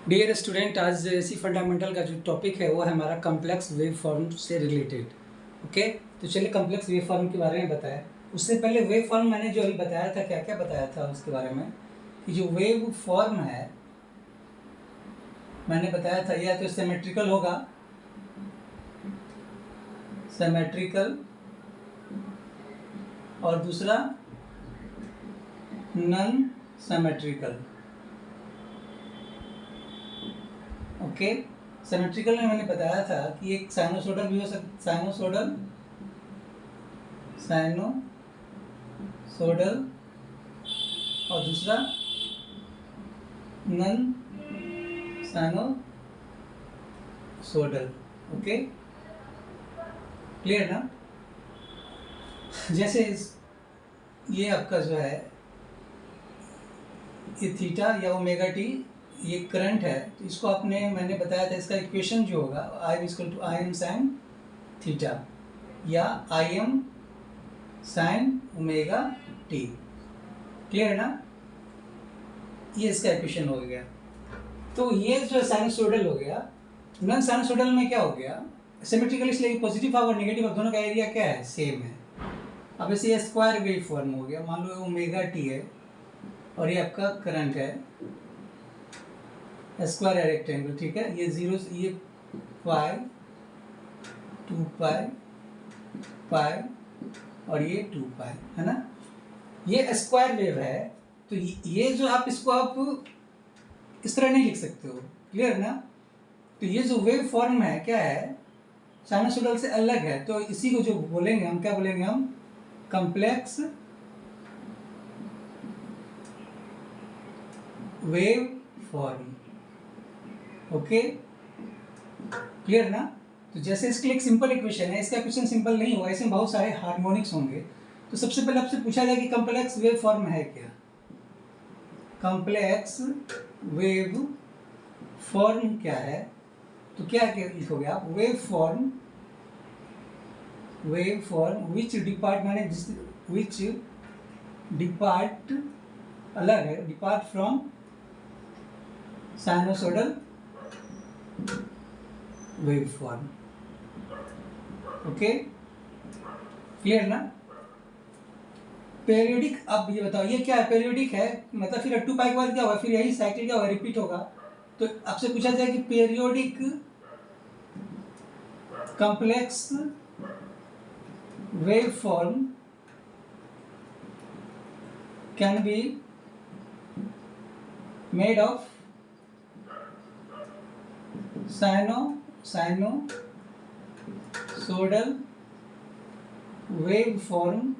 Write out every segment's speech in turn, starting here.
Dear student, आज इसी fundamental का जो टॉपिक है वो है हमारा कम्प्लेक्स वेव फॉर्म से रिलेटेड। ओके, तो चलिए कम्प्लेक्स वेव फॉर्म के बारे में बताएं। उससे पहले वेव फॉर्म मैंने जो अभी बताया था, क्या क्या बताया था उसके बारे में, कि जो वेव फॉर्म है मैंने बताया था या तो सिमेट्रिकल होगा, सिमेट्रिकल, और दूसरा नॉन सिमेट्रिकल। ओके, सिमेट्रिकल में मैंने बताया था कि एक साइनोसोडल भी हो सकता, साइनोसोडल और दूसरा नॉन साइनोसोडल। ओके, क्लियर ना। जैसे ये आपका जो है ये थीटा या ओमेगा टी, ये करंट है, तो इसको मैंने बताया था, इसका इक्वेशन जो होगा I m साइन थीटा या I m sign omega T. Clear ना, ये इसका इक्वेशन हो गया। तो ये जो साइनसोइडल हो गया, नॉन साइनसोइडल में क्या हो गया, सिमेट्रिकल, इसलिए पॉजिटिव हाफ और नेगेटिव हाफ दोनों का एरिया क्या है, सेम है। अब इसे स्क्वायर वेव फॉर्म हो गया, मान लो ओमेगा टी है और ये आपका करंट है, स्क्वायर है रेक्टेंगल, ठीक है। ये जीरो, ये पाई, 2 पाई, पाई और ये 2 पाई है ना। ये स्क्वायर वेव है, तो ये जो आप इसको आप इस तरह नहीं लिख सकते हो, क्लियर ना। तो ये जो वेव फॉर्म है क्या है, साइनसोइडल से अलग है, तो इसी को जो बोलेंगे हम, क्या बोलेंगे हम, complex wave form. Okay, clear ना। तो जैसे इसके लिए एक सिंपल इक्वेशन है, इसका इक्वेशन सिंपल नहीं होगा, इसमें बहुत सारे हार्मोनिक्स होंगे। तो सबसे पहले आपसे पूछा जाए कि कॉम्प्लेक्स वेव फॉर्म है क्या। कॉम्प्लेक्स वेव फॉर्म क्या है, तो क्या लिखोगे आप, वेव फॉर्म विच डिपार्ट, माने विच डिपार्ट, अलग है, depart from sinusoidal wave form. Okay, clear ना। पेरियोडिक, अब ये बताओ ये क्या है, पेरियोडिक है, मतलब फिर 2 पाई के बाद क्या होगा, फिर यही साइकिल क्या होगा, रिपीट होगा। तो आपसे पूछा जाए कि periodic complex wave form can be made of sinusoidal wave form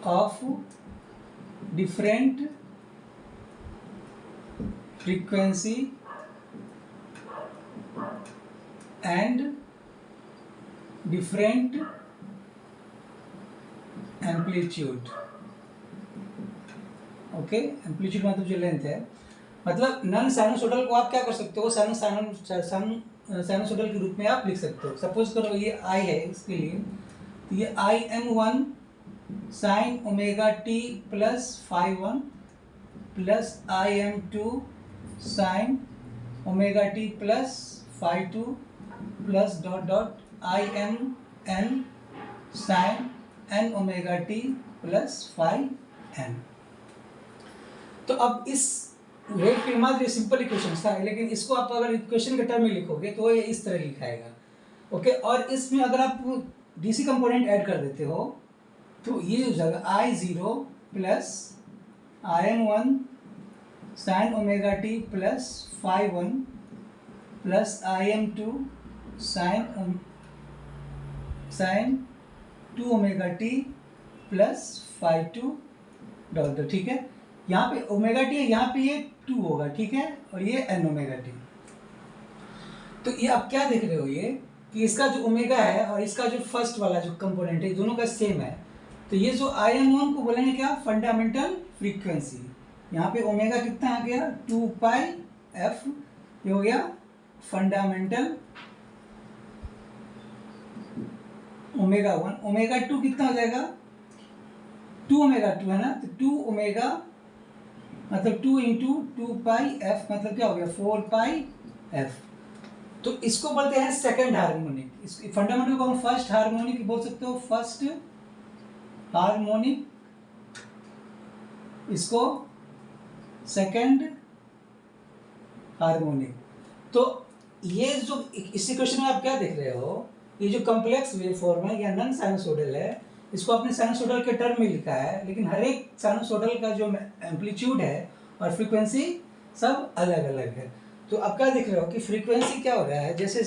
of different frequency and different amplitude। Okay, amplitude मतलब जो लेंथ है, मतलब नॉन साइनोसोडल को आप क्या कर सकते हो, साइनोसोडल के रूप में आप लिख सकते हो। सपोज करो ये I है, इसके लिए तो ये IM1 sine omega T plus phi1 plus IM2 sine omega T plus phi2 plus dot dot IMN sine n omega T plus phi n। तो अब इस वेव के मात्र सिंपल इक्वेशन था, लेकिन इसको आप अगर इक्वेशन के टर्म में लिखोगे तो ये इस तरह लिखाएगा। ओके, और इसमें अगर आप डीसी कंपोनेंट ऐड कर देते हो तो ये हो जाएगा I0 plus IM1 sine omega T plus phi1 plus IM2 sine 2 omega T plus phi2 dot dot, ठीक है। यहाँ पे ओमेगा टी है, यहाँ पे ये 2 होगा, ठीक है, और ये n ओमेगा टी। तो ये आप क्या देख रहे हो, ये कि इसका जो ओमेगा है और इसका जो फर्स्ट वाला जो कंपोनेंट है, दोनों का सेम है। तो ये जो IM1 को बोलेंगे क्या, फंडामेंटल फ्रीक्वेंसी। यहाँ पे ओमेगा कितना आ गया, 2 पाई f, ये हो गया फंडामेंटल ओमेगा 1। ओमेगा 2 कितना हो जाएगा, 2 ओमेगा 2 है ना, तो 2 ओमेगा मतलब 2 इंटू 2πf मतलब क्या हो गया 4πf। तो इसको बोलते हैं सेकंड हार्मोनिक। इस फंडामेंटल को हम फर्स्ट हार्मोनिक बोल सकते हो, फर्स्ट हार्मोनिक, इसको सेकंड हार्मोनिक। तो ये जो इस इक्वेशन में आप क्या देख रहे हो, ये जो कॉम्प्लेक्स वेव फॉर्म है या नॉन साइनसोइडल है, इसको आपने साइनसोइडल के टर्म में लिखा है, लेकिन हर एक साइनसोइडल का जो एम्पलीट्यूड है और फ्रीक्वेंसी सब अलग अलग है। तो आप क्या देख रहे हो कि फ्रीक्वेंसी क्या हो रहा है, जैसे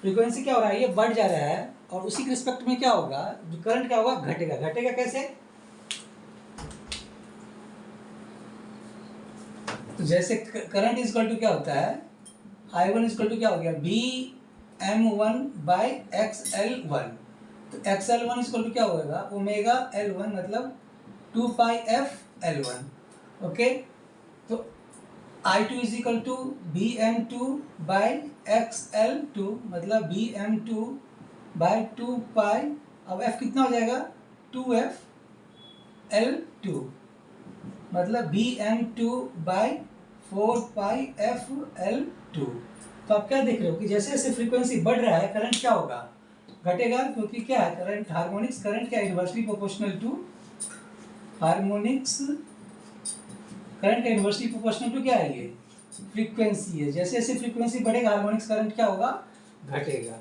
फ्रीक्वेंसी क्या हो रहा है, ये बढ़ जा रहा है, और उसी के रिस्पेक्ट में क्या होगा, जो करंट क्या होगा, घटेगा। घटेगा कैसे, तो जैसे करंट इज इक्वल टू क्या होता है, I1 इज इक्वल टू क्या हो गया, Bm1/XL1। तो XL1 इज इक्वल टू क्या होगा, ओमेगा L1 मतलब 2πfL1। ओके, तो I2 is equal to Bm2/XL2 मतलब Bm2/2π। अब F कितना हो जाएगा, 2fL2 मतलब Bm2/4πfL2। तो आप क्या देख रहे हो कि जैसे जैसे फ्रीक्वेंसी बढ़ रहा है, करंट क्या होगा, घटेगा, क्योंकि क्या है, करंट हार्मोनिक्स करंट क्या inversely proportional to harmonics current का इनवर्सली प्रोपोर्शनल टू क्या है, ये फ्रीक्वेंसी है। जैसे जैसे फ्रीक्वेंसी बढ़ेगा, हार्मोनिक्स करंट क्या होगा, घटेगा।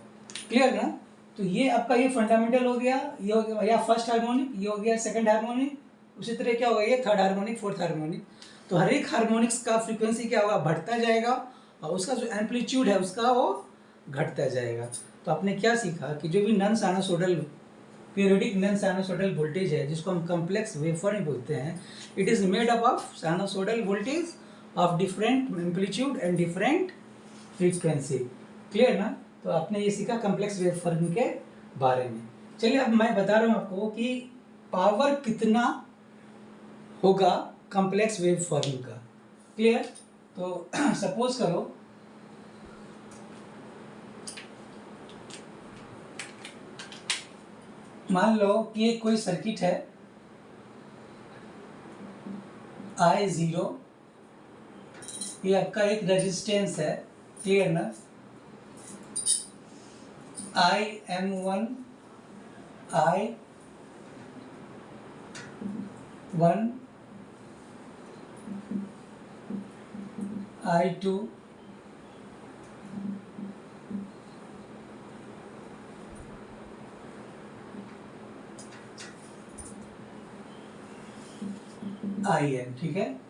क्लियर ना। तो ये आपका ये फंडामेंटल हो गया, ये हो गया या फर्स्ट हार्मोनिक, ये हो गया सेकंड हार्मोनिक, उसी तरह क्या होगा, ये थर्ड हार्मोनिक, फोर्थ हार्मोनिक। तो हर एक हार्मोनिक्स का फ्रीक्वेंसी क्या होगा, बढ़ता जाएगा, और उसका जो एम्पलीट्यूड है उसका वो घटता जाएगा। तो आपने क्या सीखा कि जो भी non sinusoidal periodic non sinusoidal voltage है, जिसको हम कॉम्प्लेक्स वेवफॉर्म बोलते हैं, it is made up of sinusoidal voltage of different amplitude and different frequency. Clear ना। तो आपने ये सीखा कॉम्प्लेक्स वेवफॉर्म के बारे में। चलिए अब मैं बता रहा हूँ आपको कि पावर कितना होगा कॉम्प्लेक्स वेवफॉर्म का। क्लियर। तो सपोज करो मान लो कि ये कोई सर्किट है I0, ये आपका एक रेजिस्टेंस है। क्लियर ना। IM1 I1 I2 IN। ठीक है,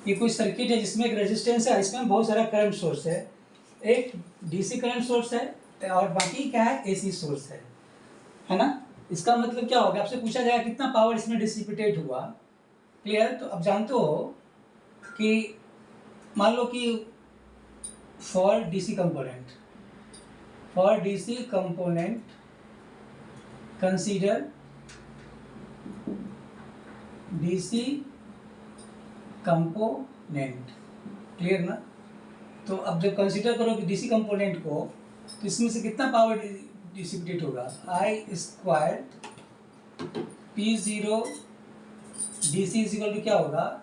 ये कोई सर्किट है जिसमें एक रेजिस्टेंस है, इसमें बहुत सारा करंट सोर्स है, एक डीसी करंट सोर्स है और बाकी क्या है, एसी सोर्स है ना। इसका मतलब क्या होगा, आपसे पूछा जाएगा कितना पावर इसमें डिसिपेटेड हुआ। क्लियर। तो अब जानते हो कि मान लो कि for DC component consider DC component. Clear ना। तो अब जब कंसीडर करो कि डीसी कंपोनेंट को, तो इसमें से कितना पावर डिसिपेटेड होगा, I² P0 DC is equal to क्या होगा,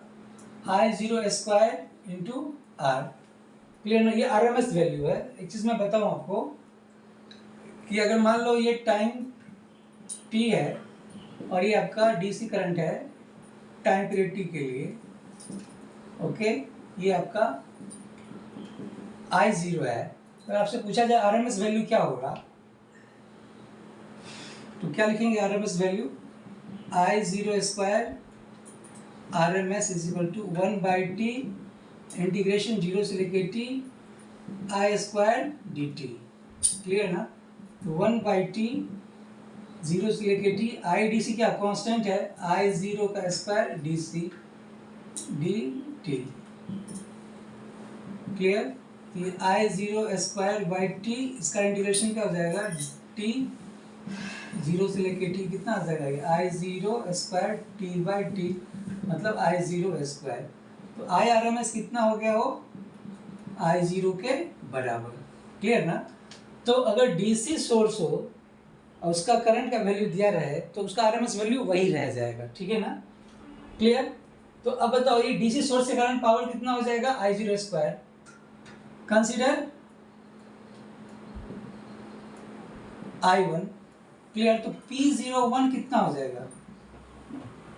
I0² इंटू R। क्लियर ना। ये RMS वैल्यू है। एक चीज़ मैं बताऊँ आपको कि अगर मान लो ये टाइम T है और ये आपका DC करंट है टाइम पीरियड T के लिए, ओके, ये आपका I0 है। अगर आपसे पूछा जाए RMS वैल्यू क्या होगा, तो क्या लिखेंगे RMS value, I0² RMS is equal to 1/T integration 0 से लेके T I² dt। क्लियर ना। तो 1/T 0 से लेके T IDC क्या कांस्टेंट है, I0 का स्क्वायर DC dt। क्लियर। ये I0² T, इसका इंटीग्रेशन क्या हो जाएगा, T 0 से लेके T कितना आ जाएगा, ये I0² T/T मतलब I0²। तो IRMS कितना हो गया, वो I0 के बराबर। क्लियर ना। तो अगर DC सोर्स हो और उसका करंट का वैल्यू दिया रहे, तो उसका RMS वैल्यू वही रह जाएगा। ठीक है ना। क्लियर। तो अब बताओ ये डीसी सोर्स के कारण पावर कितना हो जाएगा, I zero square. Consider I one, clear. तो पी जीरो वन कितना हो जाएगा,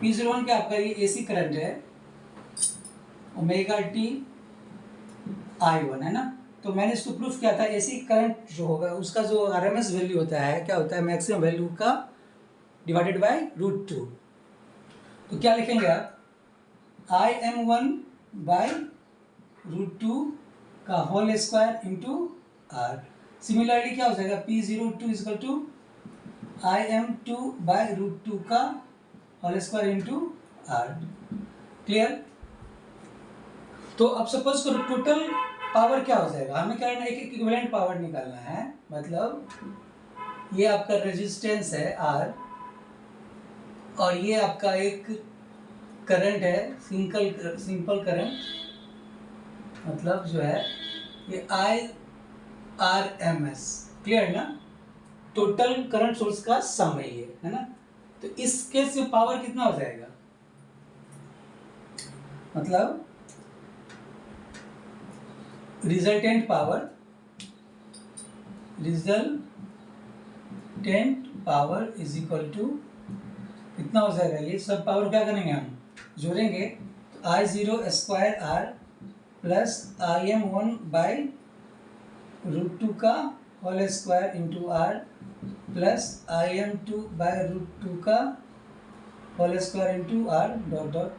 पी जीरो वन क्या आपका ये एसी करंट है, ओमेगा टी आई वन है ना। तो मैंने इसको प्रूफ किया था, एसी करंट जो होगा उसका जो आरएमएस वैल्यू होता है क्या होता है, मैक्सिमम वैल्यू का डिवाइडेड बाय रूट टू। तो क्या लिखेंगे आप, I M one by root two का whole square into r. Similarly क्या हो जाएगा, P zero two equal to I M two by root two का whole square into r. Clear. तो अब सपोज करो टोटल पावर क्या हो जाएगा, हमें क्या करना है, एक इक्विवेलेंट पावर निकालना है। मतलब ये आपका रेजिस्टेंस है आर और ये आपका एक करंट है, सिंपल करंट, मतलब जो है ये I R M S. Clear ना, टोटल करंट सोर्स का सम है ये, है ना। तो इस केस में पावर कितना हो जाएगा, मतलब resultant power is equal to कितना हो जाएगा, ये सब पावर क्या करेंगे हम जोड़ेंगे। तो I zero square R plus I M one by root two का whole square into R plus I M two by root two का whole square into R dot dot.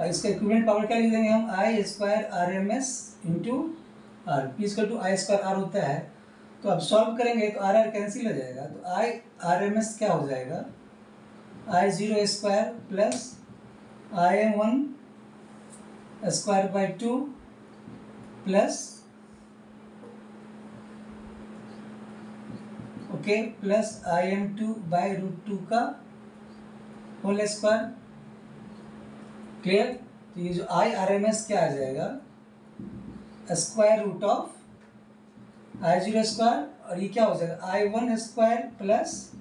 इसका इक्विवेलेंट पावर क्या लिख देंगे हम, I square R M S into R, P equal to I square R होता है। तो अब सॉल्व करेंगे तो आर आर कैंसिल हो जाएगा, तो आई आर एम एस क्या हो जाएगा, I zero square plus I M one square by two plus okay plus I M two by root two का होल स्क्वायर। क्लियर। तो ये जो आई आर एम एस क्या आ जाएगा, square root of I zero square और ये क्या हो जाएगा, I one square plus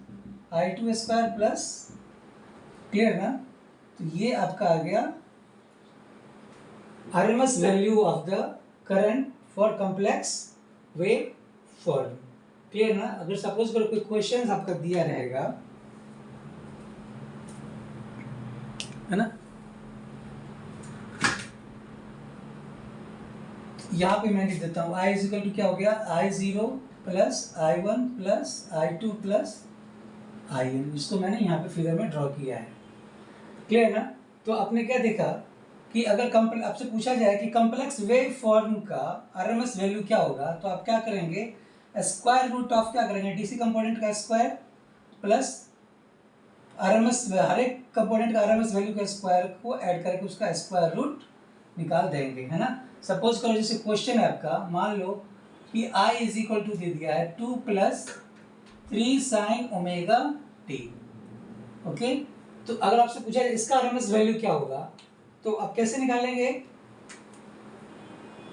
I two square plus, clear ना। तो ये आपका आ गया RMS value of the current for complex wave form. Clear ना। अगर सपोज करो कोई क्वेश्चन आपका दिया रहेगा, है ना, यहाँ पे मैं लिख देता हूँ आई इजिकल टू क्या हो गया, I zero plus I one plus I two plus I N, इसको मैंने यहाँ पे फिगर में ड्रॉ किया है। क्लियर ना। तो आपने क्या देखा कि अगर आपसे पूछा जाए कि कॉम्प्लेक्स वेव फॉर्म का आरएमएस वैल्यू क्या होगा, तो आप क्या करेंगे, स्क्वायर रूट ऑफ क्या करेंगे, डीसी कंपोनेंट का स्क्वायर प्लस आरएमएस, हर एक कंपोनेंट का आरएमएस वैल्यू का स्क्वायर को ऐड करके उसका स्क्वायर रूट निकाल देंगे, है ना। सपोज करो जैसे क्वेश्चन है आपका, मान लो कि आई इज इक्वल टू दे दिया है 2 plus 3 sign omega T. Okay. तो अगर आपसे पूछा जाए इसका आरएमएस वैल्यू क्या होगा, तो आप कैसे निकालेंगे,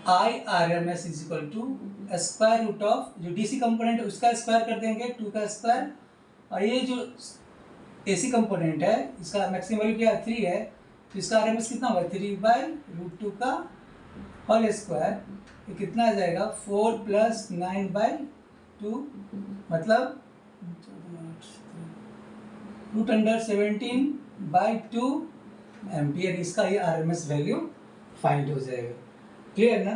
I R M S is equal to square root of जो डीसी कंपोनेंट है उसका स्क्वायर कर देंगे 2 का स्क्वायर, और ये जो एसी कंपोनेंट है इसका मैक्सिमम वैल्यू क्या 3 है, तो इसका आरएमएस कितना होगा 3 बाई रूट टू का होल स्क्वायर, ये कितना आ जाएगा 4 प्लस 9 बाई 2, मतलब रूट अंडर 17 बाई 2 एम्पियर। इसका ये आरएमएस वैल्यू फाइंड हो जाएगा। क्लियर ना।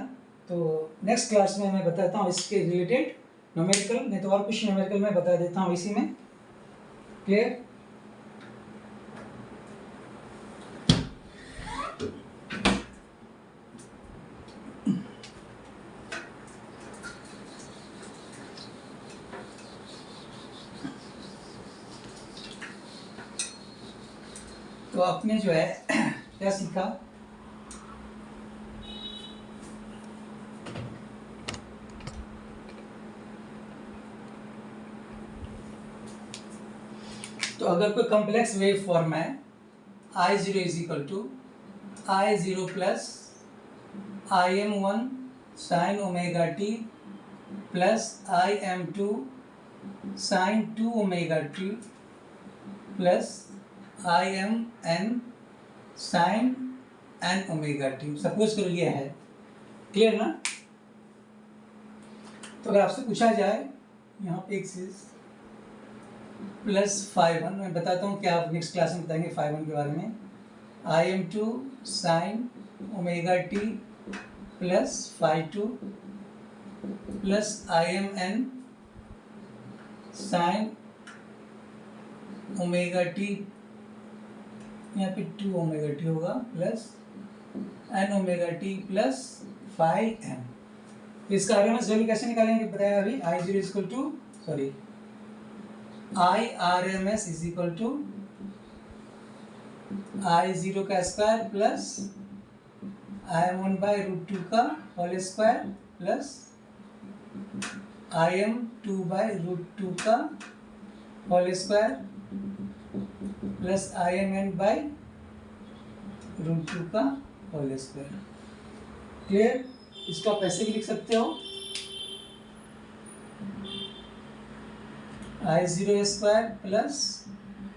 तो नेक्स्ट क्लास में मैं बताता हूँ इसके रिलेटेड न्यूमेरिकल, नहीं तो और कुछ न्यूमेरिकल मैं बता देता हूँ इसी में। क्लियर। तो आपने जो है क्या सीखा, तो अगर कोई कॉम्प्लेक्स वेव फॉर्म है, I zero is equal to I zero plus I M one sine omega T plus I M two sine 2 omega T plus I M N sine N omega T, suppose करो ये है, clear ना। तो अगर आपसे पूछा जाए यहाँ पे एक चीज प्लस फाइव वन, मैं बताता हूँ क्या, आप नेक्स्ट क्लास में बताएंगे फाइव वन के बारे में। I M two sine omega T plus five two plus I M N sine omega T, यहाँ पे टू ओमेगा टी होगा plus N omega T plus five M. इसका आरएमएस वैल्यू कैसे निकालेंगे बताया अभी, I zero is equal to, sorry, I R M S is equal to I zero का square plus I M one by root two का whole square plus I M two by root two का whole square plus I M N by root two का whole square. Clear. इसको आप ऐसे भी लिख सकते हो, I zero square plus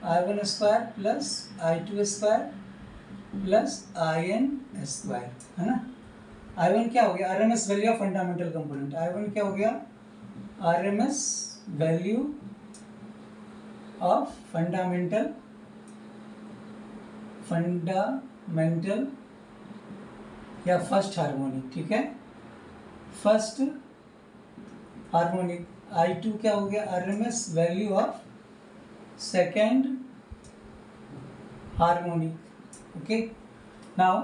I one square plus I two square plus I N square, है ना। आई वन क्या हो गया, R M S value of fundamental component. I one क्या हो गया, R M S value of fundamental या first harmonic, ठीक है, फर्स्ट हार्मोनिक। आई टू क्या हो गया, R M S value of second harmonic. Okay, now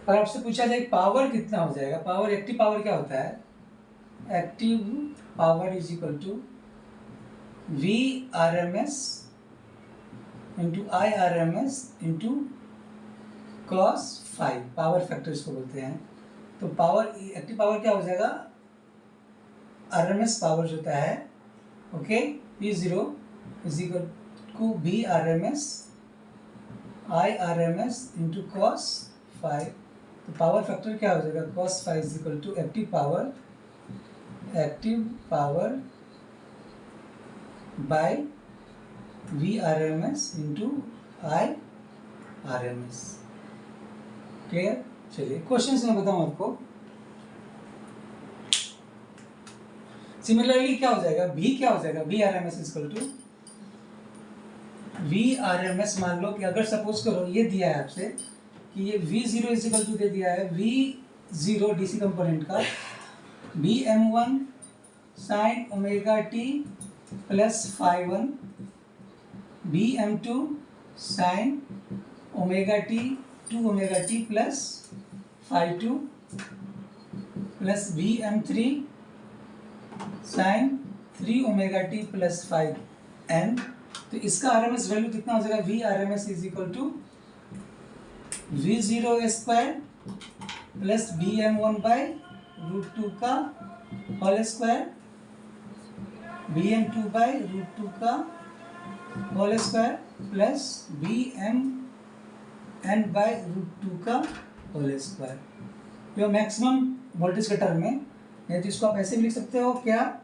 अगर आपसे पूछा जाए पावर कितना हो जाएगा, पावर, एक्टिव पावर क्या होता है, active power is equal to V R M S into I R M S into cos phi, power factor इसको बोलते हैं। तो पावर, एक्टिव पावर क्या हो जाएगा, आर एम एस पावर जो होता है, okay, P zero is equal to V R M S I R M S into cos phi. तो पावर फैक्टर क्या हो जाएगा, cos phi is equal to active power by V R M S into I R M S. Clear. चलिए question मैं बताऊं आपको। Similarly क्या हो जाएगा, V क्या हो जाएगा, V R M S equal to V R M S. मान लो कि अगर सपोज करो ये दिया है आपसे कि ये V zero is equal to दे दिया है वी जीरो डीसी कंपोनेंट का B M one sine omega T plus five one, B M two sine omega T two omega T plus five two plus B M three sine three omega T plus five N. तो इसका R M S value कितना हो जाएगा, V R M S is equal to V zero square plus B M one by root two का whole square, B M two by root two का whole square plus B M N by root two का whole square. ये maximum voltage के term में, नहीं तो इसको आप ऐसे भी लिख सकते हो क्या,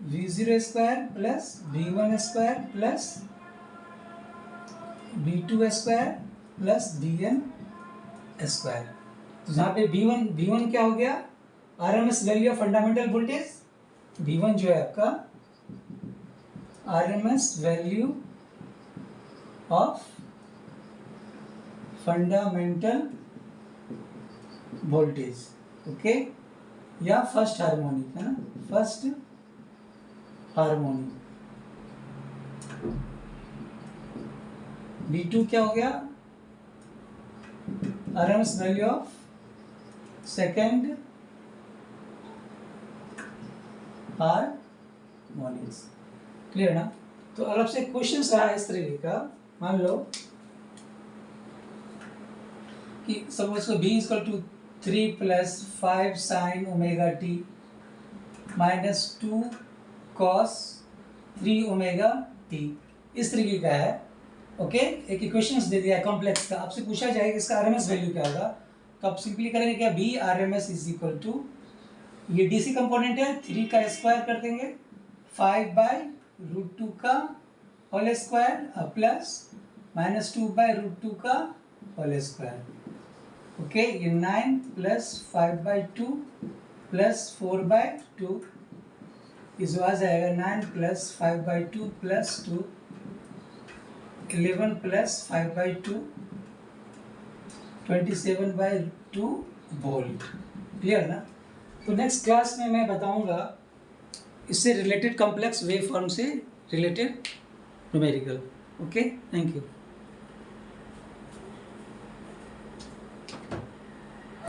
V zero square plus V one square plus V two square plus V N square. तो यहाँ पे वी वन क्या हो गया, R M S value of fundamental voltage, V one जो है आपका R M S value of fundamental voltage, okay, या फर्स्ट हार्मोनिक, है ना, फर्स्ट हार्मोनिक। V2 क्या हो गया, R M S value of second harmonics. Clear ना। तो अलग से क्वेश्चन रहा इस तरीके का, मान लो कि सपोज को B equal to 3 plus 5 sine omega t minus 2 cos 3 omega t, इस तरीके का है। ओके, एक इक्वेशंस दे दिया है कॉम्प्लेक्स का, आपसे पूछा जाएगा इसका आरएमएस वैल्यू क्या होगा, तो आप सिंपली करेंगे क्या, B RMS is equal to, ये डीसी कंपोनेंट है, 3 का स्क्वायर कर देंगे 5 बाई √2 का होल स्क्वायर प्लस -2 बाई √2 का होल स्क्वायर. ओके, ये 9 प्लस 5/2 प्लस 4/2 इस बार जाएगा 9 plus 5/2 plus 2 11 plus 5/2 27/2 volt. Clear ना? तो नेक्स्ट क्लास में मैं बताऊंगा इससे रिलेटेड कॉम्प्लेक्स वेव फॉर्म से related numerical. Okay, thank you.